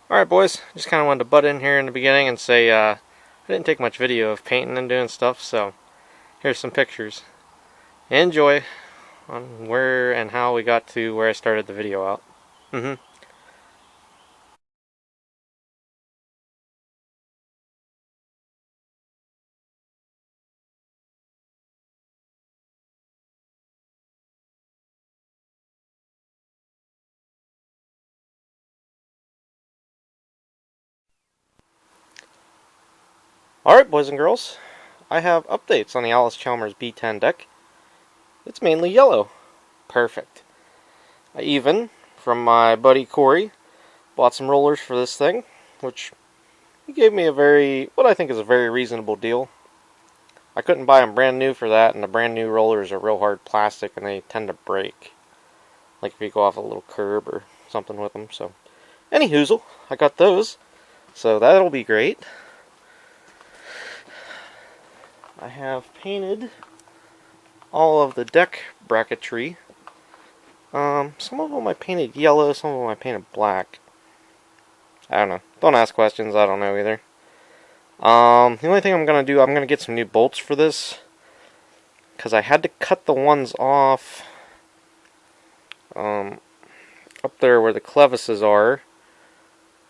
Alright boys, just kind of wanted to butt in here in the beginning and say I didn't take much video of painting and doing stuff, so here's some pictures. Enjoy on where and how we got to where I started the video out. Alright boys and girls, I have updates on the Chalmers B10 deck. It's mainly yellow. Perfect. I even, from my buddy Corey, bought some rollers for this thing, which he gave me what I think is a very reasonable deal. I couldn't buy them brand new for that, and the brand new rollers are real hard plastic and they tend to break. Like if you go off a little curb or something with them. So, any hoozle, I got those. So that'll be great. I have painted all of the deck bracketry. Some of them I painted yellow, some of them I painted black. I don't know. Don't ask questions, I don't know either. The only thing I'm going to do, I'm going to get some new bolts for this. Because I had to cut the ones off up there where the clevises are.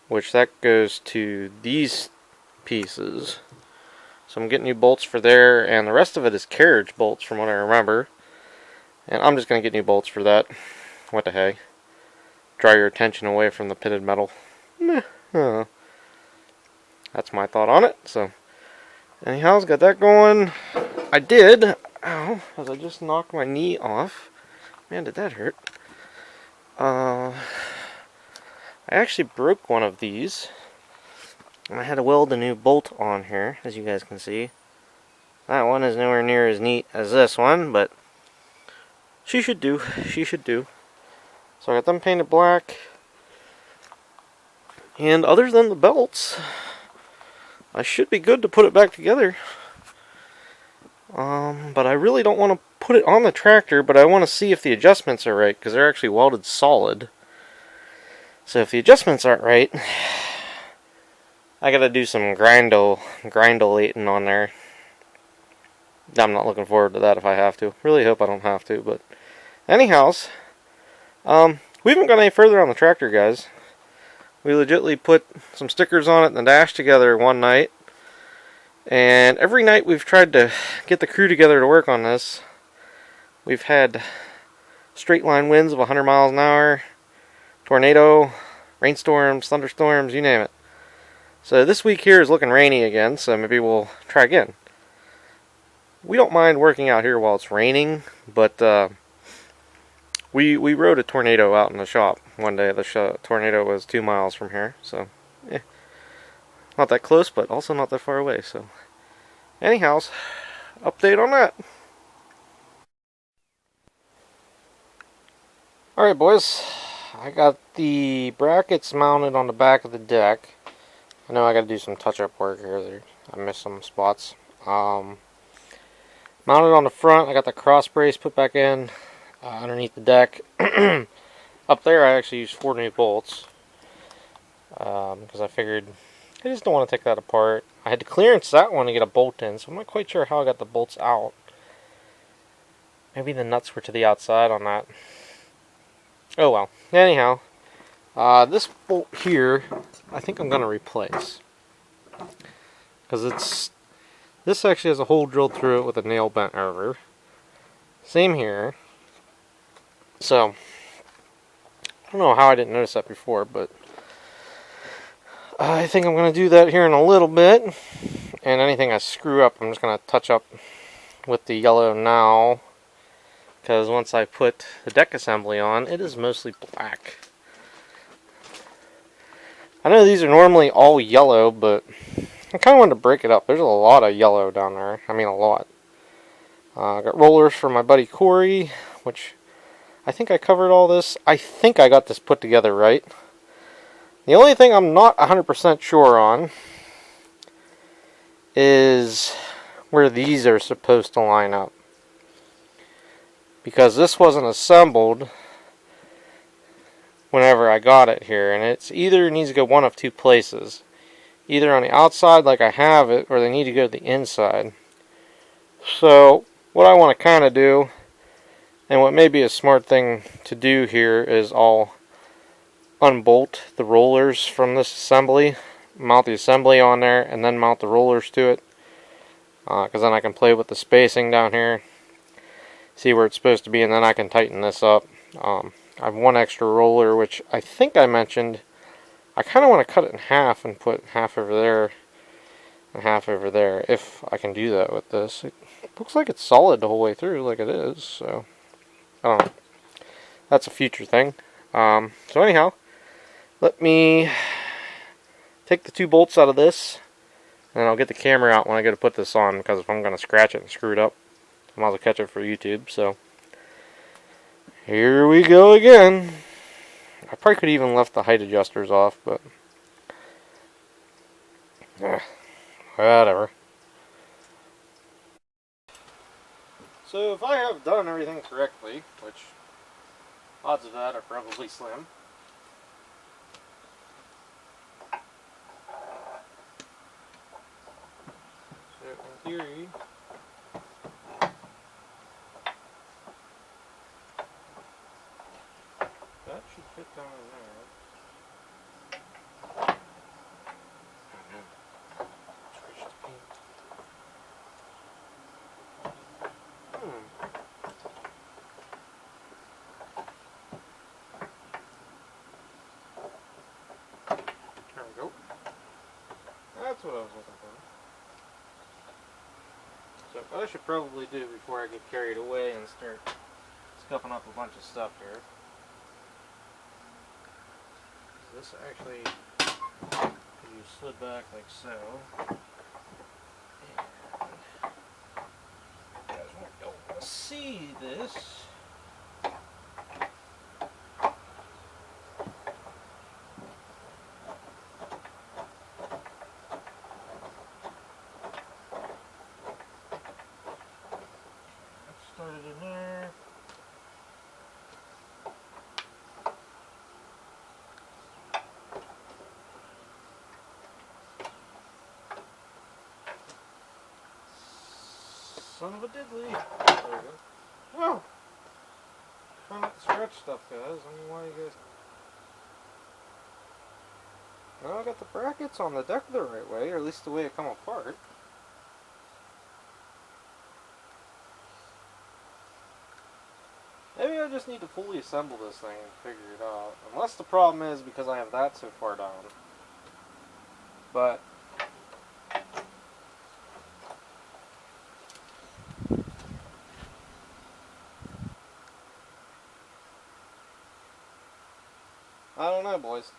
Which that goes to these pieces. So I'm getting new bolts for there, and the rest of it is carriage bolts from what I remember. And I'm just going to get new bolts for that. What the heck. Draw your attention away from the pitted metal. Meh. That's my thought on it. So, anyhow, got that going. I did. Ow, as I just knocked my knee off. Man, did that hurt. I actually broke one of these. And I had to weld a new bolt on here, as you guys can see. That one is nowhere near as neat as this one, but she should do. She should do. So I got them painted black. And other than the belts, I should be good to put it back together. But I really don't want to put it on the tractor, but I want to see if the adjustments are right, because they're actually welded solid. So if the adjustments aren't right, I gotta do some grindolating on there. I'm not looking forward to that if I have to. Really hope I don't have to, but anyhows, we haven't got any further on the tractor, guys. We legitimately put some stickers on it and the dash together one night. And every night we've tried to get the crew together to work on this. We've had straight line winds of 100 miles an hour, tornado, rainstorms, thunderstorms, you name it. So this week here is looking rainy again, so maybe we'll try again. We don't mind working out here while it's raining, but we rode a tornado out in the shop one day. The tornado was 2 miles from here, so not that close, but also not that far away. So, anyhows, update on that. Alright boys, I got the brackets mounted on the back of the deck. I know I gotta do some touch-up work here. I missed some spots. Mounted on the front, I got the cross brace put back in underneath the deck. Up there I actually used 4 new bolts. Because I figured I just don't want to take that apart. I had to clearance that one to get a bolt in, so I'm not quite sure how I got the bolts out. Maybe the nuts were to the outside on that. Oh well. Anyhow, this bolt here, I think I'm going to replace. Because this actually has a hole drilled through it with a nail bent over. Same here. So, I don't know how I didn't notice that before, but I think I'm going to do that here in a little bit. And anything I screw up, I'm just going to touch up with the yellow now. Because once I put the deck assembly on, it is mostly black. I know these are normally all yellow, but I kind of wanted to break it up. There's a lot of yellow down there. I mean, a lot. I got rollers from my buddy Corey, which I think I covered all this. I think I got this put together right. The only thing I'm not 100% sure on is where these are supposed to line up. Because this wasn't assembled whenever I got it here, and it's either needs to go one of two places. Either on the outside like I have it, or they need to go to the inside. So what I want to kind of do, and what may be a smart thing to do here, is I'll unbolt the rollers from this assembly, mount the assembly on there, and then mount the rollers to it, because then I can play with the spacing down here, see where it's supposed to be, and then I can tighten this up. I have one extra roller, which I think I mentioned. I kind of want to cut it in half and put half over there and half over there, if I can do that with this. It looks like it's solid the whole way through, like it is, so I don't know. That's a future thing. So anyhow, let me take the two bolts out of this, and I'll get the camera out when I go to put this on, because if I'm going to scratch it and screw it up, I might as well catch it for YouTube. So here we go again. I probably could have even left the height adjusters off, but whatever. So if I have done everything correctly, which odds of that are probably slim, so in theory, that should fit down in there. There we go. That's what I was looking for. So what I should probably do before I get carried away and start scuffing up a bunch of stuff here, this actually you slid back like so. And you guys won't be able to see this. Started in there. Son of a diddly. There we go. Oh! Try not to scratch stuff, guys. I mean, why you guys... Well, I got the brackets on the deck the right way, or at least the way it come apart. Maybe I just need to fully assemble this thing and figure it out. Unless the problem is because I have that so far down. But I don't know, boys.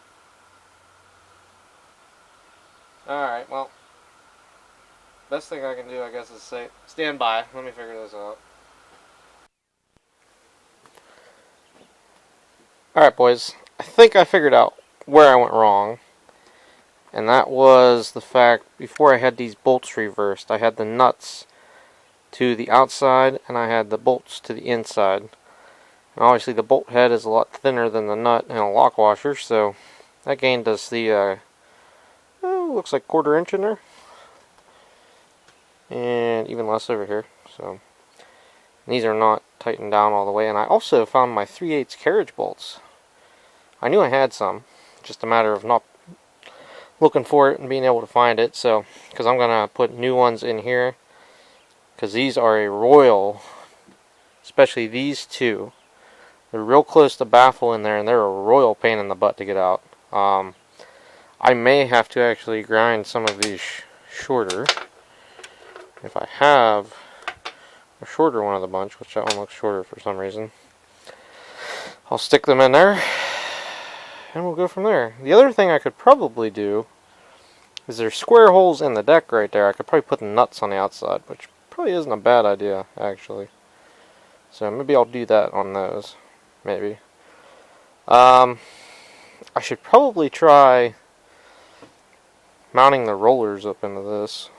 Alright, well, best thing I can do, I guess, is say, stand by. Let me figure this out. Alright, boys. I think I figured out where I went wrong. And that was the fact, before I had these bolts reversed, I had the nuts to the outside and I had the bolts to the inside. And obviously the bolt head is a lot thinner than the nut in a lock washer, so that gained us the, looks like 1/4 inch in there. And even less over here. So these are not tightened down all the way. And I also found my 3/8 carriage bolts. I knew I had some, just a matter of not looking for it and being able to find it. So, because I'm gonna put new ones in here, because these are a royal, especially these two. They're real close to baffle in there, and they're a royal pain in the butt to get out. I may have to actually grind some of these shorter. If I have a shorter one of the bunch, which that one looks shorter for some reason, I'll stick them in there. And we'll go from there. The other thing I could probably do is there's square holes in the deck right there. I could probably put the nuts on the outside, which probably isn't a bad idea, actually. So maybe I'll do that on those. Maybe. I should probably try mounting the rollers up into this.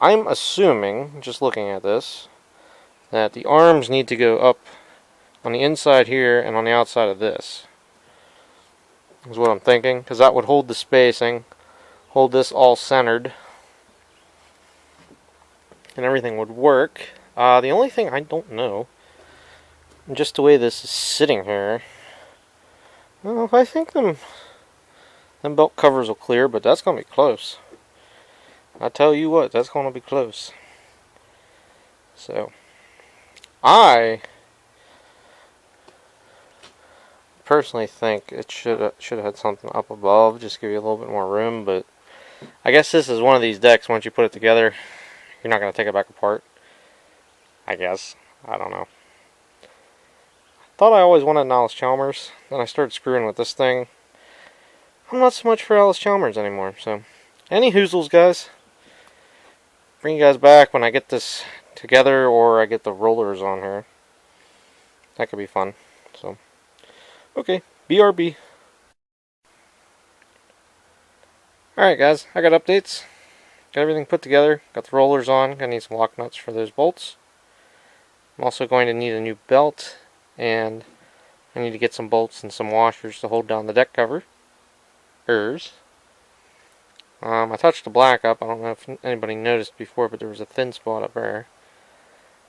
I'm assuming, just looking at this, that the arms need to go up on the inside here and on the outside of this. is what I'm thinking, because that would hold the spacing, hold this all centered, and everything would work. The only thing I don't know, just the way this is sitting here, well, I think them belt covers will clear, but that's going to be close. I tell you what, that's going to be close. So, I personally think it should have had something up above, just give you a little bit more room, but I guess this is one of these decks, once you put it together, you're not going to take it back apart. I guess. I don't know. Thought I always wanted an Allis Chalmers, then I started screwing with this thing. I'm not so much for Allis Chalmers anymore, so. Any hoozles, guys. Bring you guys back when I get this together, or I get the rollers on here. That could be fun, so. Okay, BRB. Alright guys, I got updates. Got everything put together. Got the rollers on. Gonna need some lock nuts for those bolts. I'm also going to need a new belt. And I need to get some bolts and some washers to hold down the deck cover. I touched the black up. I don't know if anybody noticed before, but there was a thin spot up there.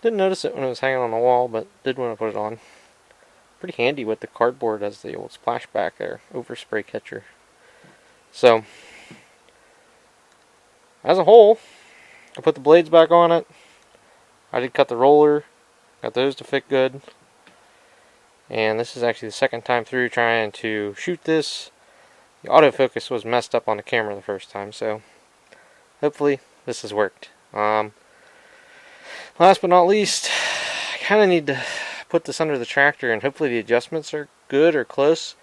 Didn't notice it when it was hanging on the wall, but did when I put it on. Pretty handy with the cardboard as the old splashback there, overspray catcher. So, as a whole, I put the blades back on it. I did cut the roller, got those to fit good. And this is actually the second time through trying to shoot this. The autofocus was messed up on the camera the first time, so hopefully this has worked. Last but not least, I kind of need to put this under the tractor, and hopefully the adjustments are good or close,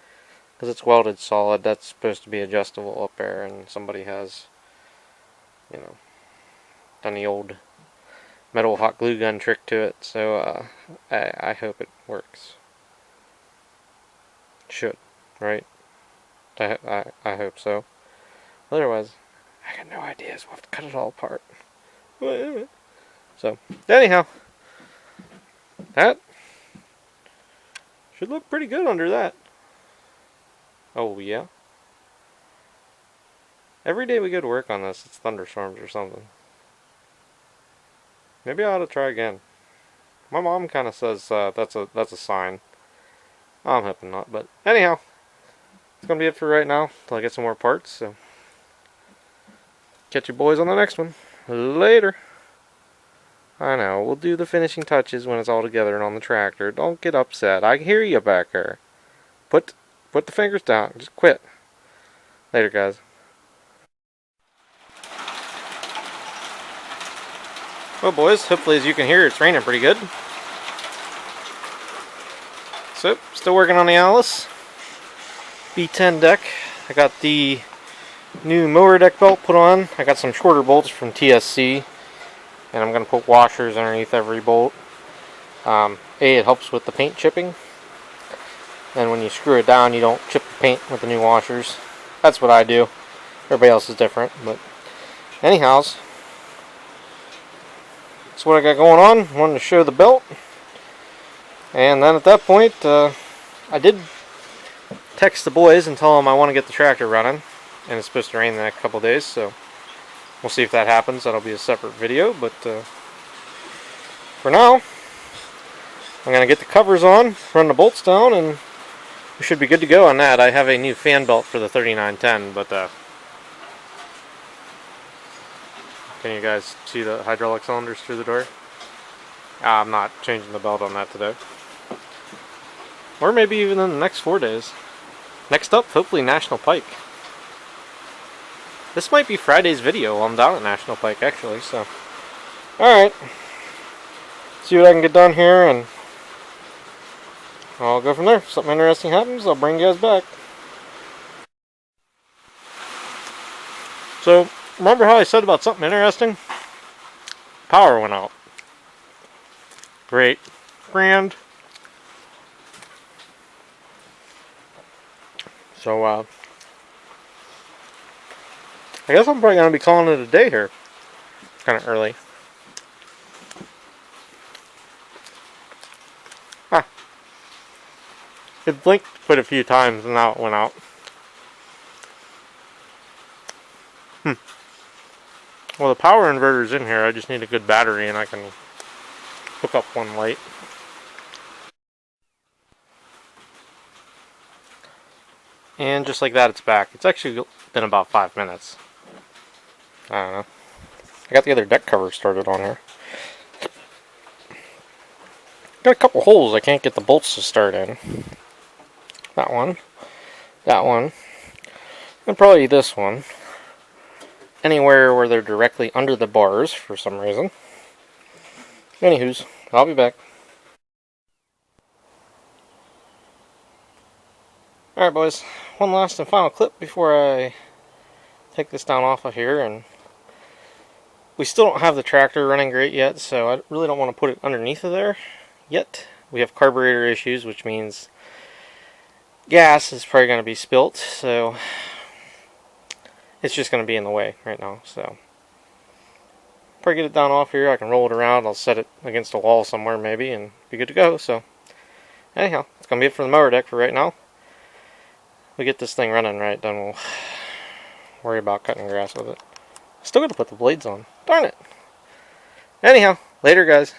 because it's welded solid. That's supposed to be adjustable up there, and somebody has, you know, done the old metal hot glue gun trick to it, so I hope it works. Should, right? I hope so. Otherwise, I got no ideas. We'll have to cut it all apart. So, anyhow, that should look pretty good under that. Oh, yeah. Every day we go to work on this, it's thunderstorms or something. Maybe I ought to try again. My mom kind of says that's a sign. I'm hoping not, but anyhow, it's gonna be it for right now till I get some more parts. So, catch you boys on the next one. Later. I know, we'll do the finishing touches when it's all together and on the tractor. Don't get upset. I hear you back there. Put the fingers down. Just quit. Later, guys. Well, boys, hopefully as you can hear, it's raining pretty good. So, still working on the Allis B10 deck. I got the new mower deck belt put on. I got some shorter bolts from TSC, and I'm going to put washers underneath every bolt. It helps with the paint chipping, and when you screw it down, you don't chip the paint with the new washers. That's what I do. Everybody else is different, but anyhows, that's what I got going on. Wanted to show the belt. And then at that point, I did text the boys and tell them I want to get the tractor running. And it's supposed to rain the next couple days, so we'll see if that happens. That'll be a separate video, but for now, I'm going to get the covers on, run the bolts down, and we should be good to go on that. I have a new fan belt for the 3910, but can you guys see the hydraulic cylinders through the door? I'm not changing the belt on that today. Or maybe even in the next 4 days. Next up, hopefully National Pike. This might be Friday's video while I'm down at National Pike, actually, so. Alright. See what I can get done here, and I'll go from there. If something interesting happens, I'll bring you guys back. So, remember how I said about something interesting? Power went out. Great. Grand. So, I guess I'm probably going to be calling it a day here. Kind of early. It blinked quite a few times and now it went out. Well, the power inverter's in here. I just need a good battery and I can hook up one light. And just like that, it's back. It's actually been about 5 minutes. I don't know. I got the other deck cover started on here. Got a couple holes I can't get the bolts to start in. That one. That one. And probably this one. Anywhere where they're directly under the bars for some reason. Anywho's, I'll be back. Alright boys, one last and final clip before I take this down off of here. And we still don't have the tractor running great yet, so I really don't want to put it underneath of there yet. We have carburetor issues, which means gas is probably going to be spilt, so it's just going to be in the way right now. So probably get it down off here. I can roll it around. I'll set it against a wall somewhere maybe and be good to go. So anyhow, it's going to be it for the mower deck for right now. We get this thing running right, then we'll worry about cutting grass with it. Still got to put the blades on. Darn it. Anyhow, later guys.